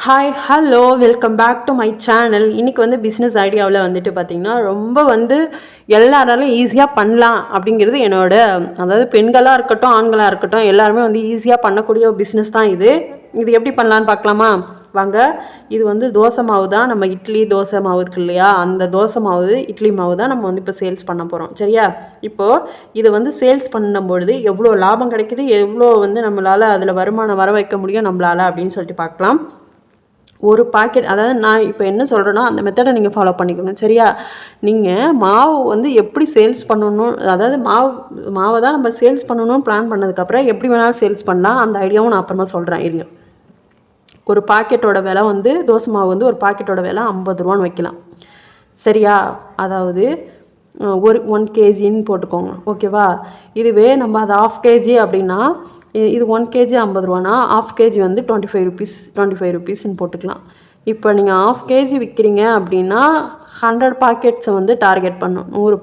Hi hello welcome back to my channel. இன்றைக்கி வந்து business ஐடியாவில் வந்துட்டு பார்த்திங்கன்னா ரொம்ப வந்து எல்லாராலும் ஈஸியாக பண்ணலாம் அப்படிங்கிறது அதாவது பெண்களாக இருக்கட்டும் ஆண்களாக இருக்கட்டும் எல்லாருமே வந்து ஈஸியாக பண்ணக்கூடிய ஒரு பிஸ்னஸ் தான் இது. இது எப்படி பண்ணலான்னு பார்க்கலாமா வாங்க. இது வந்து தோசை மாவு தான். நம்ம இட்லி தோசை மாவு இருக்கு இல்லையா, அந்த தோசை மாவு இட்லி மாவு தான் நம்ம வந்து இப்போ சேல்ஸ் பண்ண போகிறோம். சரியா? இப்போது இது வந்து சேல்ஸ் பண்ணும்பொழுது எவ்வளோ லாபம் கிடைக்குது, எவ்வளோ வந்து நம்மளால் அதில் வருமானம் வர வைக்க முடியும் நம்மளால் அப்படின்னு சொல்லிட்டு பார்க்கலாம். ஒரு பாக்கெட், அதாவது நான் இப்போ என்ன சொல்கிறேன்னா அந்த மெத்தடை நீங்கள் ஃபாலோ பண்ணிக்கணும். சரியா? நீங்கள் மாவு வந்து எப்படி சேல்ஸ் பண்ணணும், அதாவது மாவை தான் நம்ம சேல்ஸ் பண்ணணும்னு பிளான் பண்ணதுக்கப்புறம் எப்படி வேணாலும் சேல்ஸ் பண்ணலாம். அந்த ஐடியாவும் நான் அப்புறமா சொல்கிறேன் இருங்க. ஒரு பாக்கெட்டோட விலை வந்து தோசை மாவு வந்து ஒரு பாக்கெட்டோட விலை 50 ரூபான்னு வைக்கலாம். சரியா? அதாவது ஒரு 1 kgன்னு போட்டுக்கோங்க. ஓகேவா? இதுவே நம்ம அது 1/2 kg அப்படின்னா இது 1 kg 50 ரூபானா 1/2 kg வந்து 25 ருபீஸ்ன்னு போட்டுக்கலாம். இப்போ நீங்கள் 1/2 kg விற்கிறீங்க அப்படின்னா 100 பாக்கெட்ஸை வந்து டார்கெட் பண்ணணும். 100